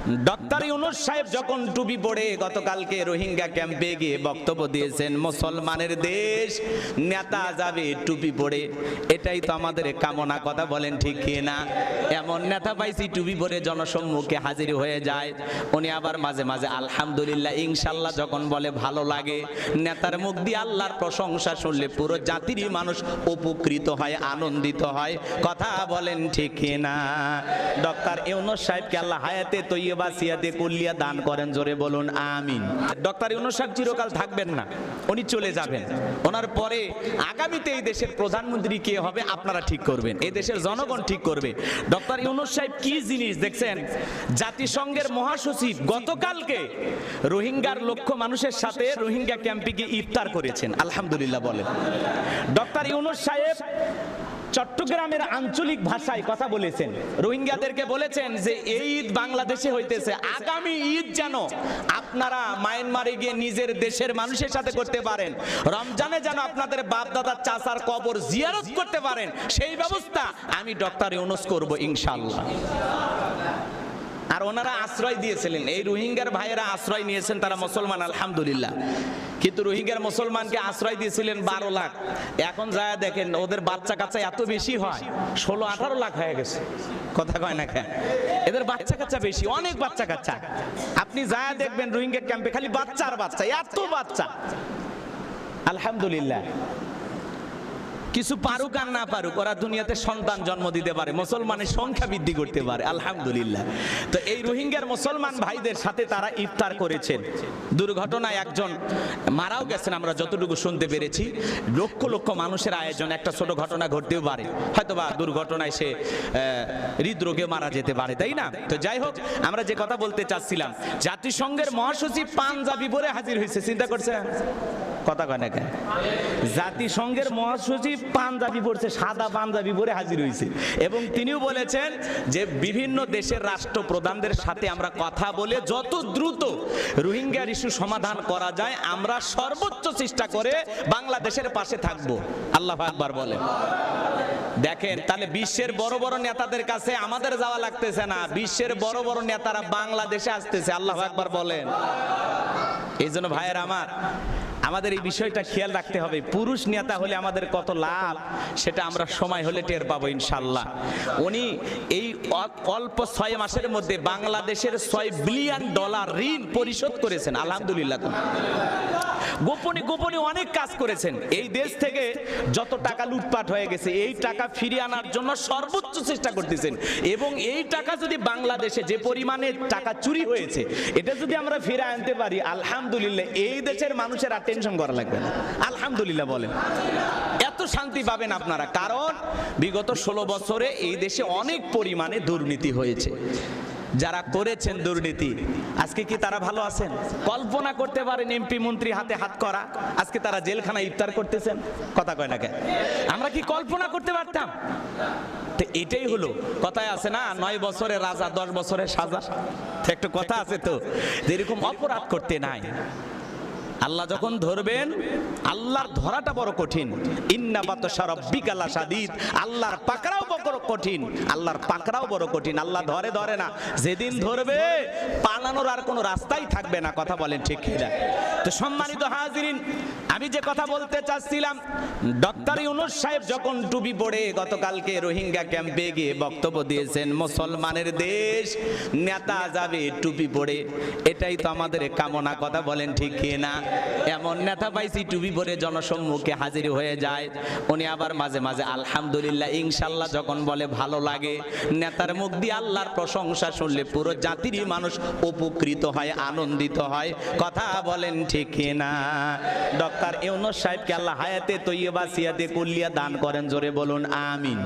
Doctor Yunus সাহেব যখন টুপি পরে গতকালকে রোহিঙ্গা ক্যাম্পে গিয়ে বক্তব্য দিয়েছেন, মুসলমানের দেশ, নেতা যাবে টুপি পরে, এটাই তো আমাদের কামনা। কথা বলেন ঠিক কি না? এমন নেতা পাইছি টুপি পরে জনসম্মুখে হাজির হয়ে যায়। উনি আবার মাঝে মাঝে আলহামদুলিল্লাহ, ইনশাল্লাহ যখন বলে ভালো লাগে। নেতার মুখ দিয়ে আল্লাহর প্রশংসা শুনলে পুরো জাতিরই মানুষ উপকৃত হয়, আনন্দিত হয়। কথা বলেন ঠিক কি না? ডক্টর ইউনূস সাহেবকে আল্লাহ হায়াতে তৈয়বা সিয়াতে কুল্লিয়া দান করেন, জোরে বলুন আমিন। ডক্টর ইউনূস সাহেব চিরকাল থাকবেন না, উনি চলে যাবেন। ওনার পরে আগামীতে এই দেশের প্রধানমন্ত্রী কে হবে আপনারা ঠিক করবেন, এই দেশের জনগণ ঠিক করবে। ডক্টর ইউনূস সাহেব কি জিনিস দেখছেন? জাতিসংঘের মহাসচিব গতকালকে রোহিঙ্গার লক্ষ মানুষের সাথে রোহিঙ্গা ক্যাম্পে গিয়ে ইফতার করেছেন, আলহামদুলিল্লাহ বলেন। ডক্টর ইউনূস সাহেব চট্টগ্রামের আঞ্চলিক ভাষায় কথা বলেছেন, রোহিঙ্গাদেরকে বলেছেন যে এই ঈদ বাংলাদেশে হইতেছে, আগামী ঈদ যেন আপনারা মায়ানমারে গিয়ে নিজের দেশের মানুষের সাথে করতে পারেন, রমজানে যেন আপনাদের বাপ দাদার চাচার কবর জিয়ারত করতে পারেন, সেই ব্যবস্থা আমি ডক্টর ইউনূস করব ইনশাআল্লাহ। আর ওনারা আশ্রয় দিয়েছিলেন, এই রোহিঙ্গার ভাইয়েরা আশ্রয় নিয়েছেন, তারা মুসলমান আলহামদুলিল্লাহ। কিন্তু রোহিঙ্গার মুসলমানকে আশ্রয় দিয়েছিলেন 12 লাখ। এখন যায় দেখেন ওদের বাচ্চা কাচ্চা এত বেশি হয়, 16-18 লাখ হয়ে গেছে। কথা কয় না কেন? এদের বাচ্চা কাচ্চা বেশি, অনেক বাচ্চা কাচ্চা। আপনি যায় দেখবেন রোহিঙ্গা ক্যাম্পে খালি বাচ্চা আর বাচ্চা, এত বাচ্চা। আলহামদুলিল্লাহ, কিছু পারুক আর না পারুক, ওরা দুনিয়াতে সন্তান জন্ম দিতে পারে, মুসলমানের সংখ্যা বৃদ্ধি করতে পারে, আলহামদুলিল্লাহ। তো এই রোহিঙ্গার মুসলমান ভাইদের সাথে তারা ইফতার করেছেন। দুর্ঘটনায় একজন মারাও গেছেন, আমরা যতটুকু শুনতে পেরেছি। লক্ষ লক্ষ মানুষের আয়োজন, একটা ছোট ঘটনা ঘটতেও পারে, হয়তোবা দুর্ঘটনায় সে হৃদরোগে মারা যেতে পারে, তাই না? তো যাই হোক, আমরা যে কথা বলতে চাচ্ছিলাম, জাতিসংঘের মহাসচিব পাঞ্জাবি পরে হাজির হয়েছে, চিন্তা করছেন? কথা কয় না কেন? জাতিসংঘের মহাসচিব পাঞ্জাবি পরছে, সাদা পাঞ্জাবি পরে হাজির হয়েছে, এবং তিনিও বলেছেন যে বিভিন্ন দেশের রাষ্ট্রপ্রধানদের সাথে আমরা কথা বলে যত দ্রুত রোহিঙ্গার ইস্যু সমাধান করা যায় আমরা সর্বোচ্চ চেষ্টা করে বাংলাদেশের পাশে থাকবো। আল্লাহু আকবার বলেন। দেখেন, তাহলে বিশ্বের বড় বড় নেতাদের কাছে আমাদের যাওয়া লাগতেছে না, বিশ্বের বড় বড় নেতারা বাংলাদেশে আসতেছে। আল্লাহু আকবার বলেন। এই জন্য ভাইয়ের আমার, আমাদের এই বিষয়টা খেয়াল রাখতে হবে। পুরুষ নেতা হলে আমাদের কত লাভ সেটা আমরা সময় হলে টের পাবো ইনশাল্লাহ। উনি এই অল্প 6 মাসের মধ্যে বাংলাদেশের $6 বিলিয়ন ঋণ পরিশোধ করেছেন, আলহামদুলিল্লাহ। গোপনে গোপনে অনেক কাজ করেছেন। এই দেশ থেকে যত টাকা লুটপাট হয়ে গেছে, এই টাকা ফিরিয়ে আনার জন্য সর্বোচ্চ চেষ্টা করতেছেন, এবং এই টাকা যদি বাংলাদেশে যে পরিমাণে টাকা চুরি হয়েছে এটা যদি আমরা ফিরে আনতে পারি, আলহামদুলিল্লাহ, এই দেশের মানুষের আর টেনশন করা লাগবে না। আলহামদুলিল্লাহ বলেন। এত শান্তি পাবেন আপনারা, কারণ বিগত 16 বছরে এই দেশে অনেক পরিমাণে দুর্নীতি হয়েছে। যারা করেছেন দুর্নীতি, আজকে কি তারা ভালো আছেন? কল্পনা করতে পারেন এমপি মন্ত্রী হাতে হাত করা, আজকে তারা জেলখানায় ইফতার করতেছেন? কথা কয় না কেন? আমরা কি কল্পনা করতে পারতাম? তো এটাই হলো, কথায় আছে না, 9 বছরে রাজা 10 বছরে সাজা। একটা কথা আছে তো, এরকম অপরাধ করতে নাই। আল্লাহ যখন ধরবেন, আল্লাহর ধরাটা বড় কঠিন। ইন্না বাতশা রাব্বিকা লাশাদীদ, আল্লাহর পাকড়াও বড় কঠিন, আল্লাহর পাকড়াও বড় কঠিন। আল্লাহ ধরে না, যেদিন ধরবে পালানোর আর কোনো রাস্তাই থাকবে না। কথা বলেন ঠিক কিনা? তো সম্মানিত হাজিরিন, আমি যে কথা বলতে চাচ্ছিলাম, ডক্টর ইউনূস সাহেব যখন টুপি পরে গতকালকে রোহিঙ্গা ক্যাম্পে গিয়ে বক্তব্য দিয়েছেন, মুসলমানের দেশ, নেতা যাবে টুপি পরে, এটাই তো আমাদের কামনা। কথা বলেন ঠিক কিনা? এমন নেতা পাইছি টুপি পরে জনসম্মুখে হাজির হয়ে যায়। উনি আবার মাঝে মাঝে আলহামদুলিল্লাহ, ইনশাল্লাহ যখন বলে ভালো লাগে। নেতার মুখ দিয়ে আল্লাহর প্রশংসা শুনলে পুরো জাতিরই মানুষ উপকৃত হয়, আনন্দিত হয়। কথা বলেন ঠিক কিনা? ডক্টর ইউনূস সাহেবকে আল্লাহ হায়াতে তৈয়বা সিয়াতে কুল্লিয়া দান করেন, জোরে বলুন আমিন।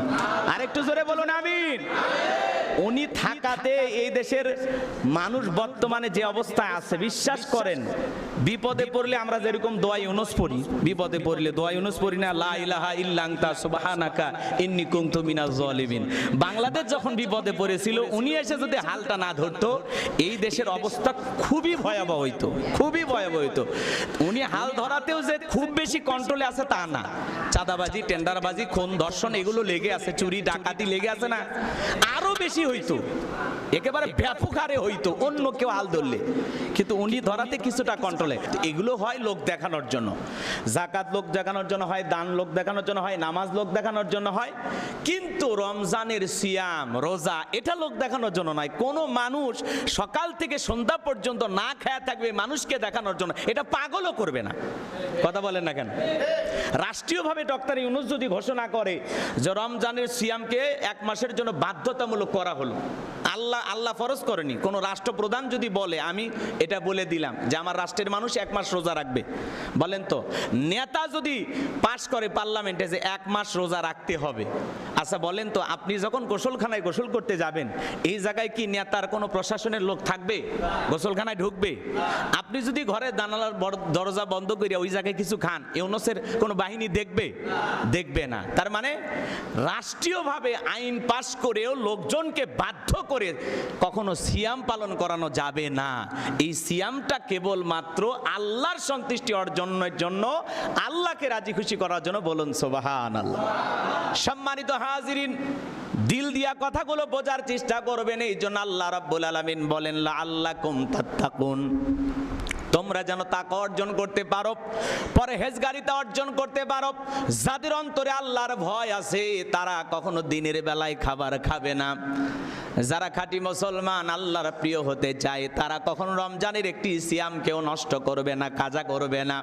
আরেকটু জোরে বলুন আমিন। উনি থাকাতে এই দেশের মানুষ বর্তমানে যে অবস্থায় আছে, বিশ্বাস করেন, বিপদে পড়লে আমরা যেরকম দোয়া ইউনূস পড়ি, বিপদে পড়লে দোয়া ইউনূস পড়ি না, লা ইলাহা ইল্লা আনতা সুবহানাকা ইন্নী কুনতু মিনাজ জালিমিন। বাংলাদেশ যখন বিপদে পড়েছিল, উনি এসে যদি হালটা না ধরতো, এই দেশের অবস্থা খুবই ভয়াবহ হইতো, খুবই ভয়াবহ হইতো। উনি হাল ধরাতেও যে খুব বেশি কন্ট্রোলে আছে তা না, চাঁদাবাজি, টেন্ডারবাজি, খুন, ধর্ষণ এগুলো লেগে আছে, চুরি ডাকাতি লেগে আছে না, আরো বেশি বেশি হইতো, একেবারে ব্যাপক হারে হইতো অন্য কেউ হাল ধরলে, কিন্তু উনি ধরাতে কিছুটা কন্ট্রোলে। এগুলো হয় লোক দেখানোর জন্য, যাকাত লোক দেখানোর জন্য হয়, দান লোক দেখানোর জন্য হয়, নামাজ লোক দেখানোর জন্য হয়, কিন্তু রমজানের সিয়াম রোজা এটা লোক দেখানোর জন্য নয়। কোনো মানুষ সকাল থেকে সন্ধ্যা পর্যন্ত না খায়া থাকবে মানুষকে দেখানোর জন্য, এটা পাগলও করবে না। কথা বলেন না কেন? রাষ্ট্রীয়ভাবে ডক্টর ইউনূস যদি ঘোষণা করে যে রমজানের সিয়ামকে 1 মাসের জন্য বাধ্যতামূলক করা হলো, আল্লাহ ফরজ করেনি, কোন রাষ্ট্রপ্রধান যদি বলে আমি এটা বলে দিলাম যে আমার রাষ্ট্রের মানুষ 1 মাস রোজা রাখবে, বলেন তো নেতা যদি পাশ করে পার্লামেন্টে যে 1 মাস রোজা রাখতে হবে, আচ্ছা বলেন তো আপনি যখন গোসলখানায় গোসল করতে যাবেন এই জায়গায় কি নেতার কোনো প্রশাসনের লোক থাকবে? গোসলখানায় ঢুকবে? আপনি যদি ঘরে জানালার দরজা বন্ধ করে ওই জায়গায় কিছু খান, ইউনূসের কোনো বাহিনী দেখবে? দেখবে না। তার মানে রাষ্ট্রীয়ভাবে আইন পাশ করেও লোকজনকে বাধ্য করে কখনো সিয়াম পালন করানো যাবে না। এই সিয়ামটা কেবলমাত্র আল্লাহর সন্তুষ্টি অর্জনের জন্য, আল্লাহকে রাজি খুশি করার জন্য। বলুন সুবহানাল্লাহ। সম্মানিত হাজিরিন, দিল দিয়া কথাগুলো বোঝার চেষ্টা করবেন। এই জন্য আল্লাহ রাব্বুল আলামিন বলেন লাআল্লাকুম তাত্তাকুন, তোমরা যেন তাকওয়া অর্জন করতে পারো, পরহেজগারিতা অর্জন করতে পারো। যাদের অন্তরে আল্লাহর ভয় আছে তারা কখনো দিনের বেলায় খাবার খাবে না। যারা খাঁটি মুসলমান আল্লাহর প্রিয় হতে চায় তারা কখনো রমজানের একটি সিয়ামকেও নষ্ট করবে না, কাজা করবে না।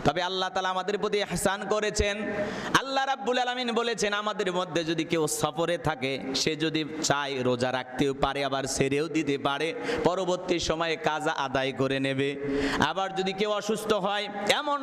তবে আল্লাহ তাআলা আমাদের প্রতি ইহসান করেছেন। আল্লাহ রাব্বুল আলামিন বলেছেন আমাদের মধ্যে যদি কেউ সফরে থাকে সে যদি চায় রোজা রাখতেও পারে, আবার ছেড়েও দিতে পারে, পরবর্তী সময়ে কাজা আদায় করে নেবে। আবার যদি কেউ অসুস্থ হয়, এমন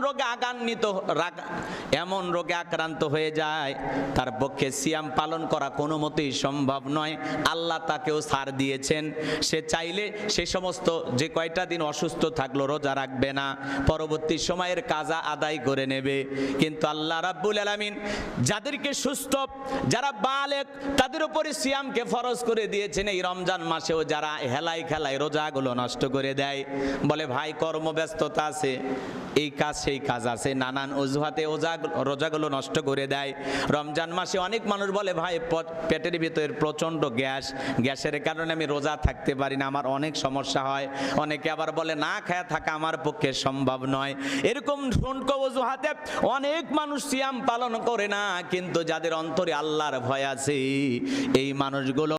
রোগে আক্রান্ত হয়ে যায়, তার পক্ষে সিয়াম পালন করা কোনো মতেই সম্ভব নয়, আল্লাহ তাকেও ছাড় দিয়েছেন। সে চাইলে সে সমস্ত যে কয়টা দিন অসুস্থ থাকলো রোজা রাখবে না, পরবর্তী সময়ের কাজা আদায় করে নেবে। কিন্তু আল্লাহ রাব্বুল আলামিন যাদেরকে সুস্থ, যারা বালেগ, তাদের উপরে সিয়ামকে ফরজ করে দিয়েছেন। এই রমজান মাসেও যারা হেলাই খেলায় রোজাগুলো নষ্ট করে দেয়, বলে ভাই কর্মব্যস্ততা আছে, এই কাজ সেই কাজ আছে, নানান অজুহাতে রোজাগুলো নষ্ট করে দেয়। রমজান মাসে অনেক মানুষ বলে ভাই পেটের ভিতরে প্রচণ্ড গ্যাসের কারণে আমি রোজা থাকতে পারি না, আমার অনেক সমস্যা হয়। অনেকে আবার বলে না খায়া থাকা আমার পক্ষে সম্ভব নয়। এরকম ঠুনকো অজুহাতে অনেক মানুষ সিয়াম পালন করে না। কিন্তু যাদের অন্তরে আল্লাহর ভয় আছে এই মানুষগুলো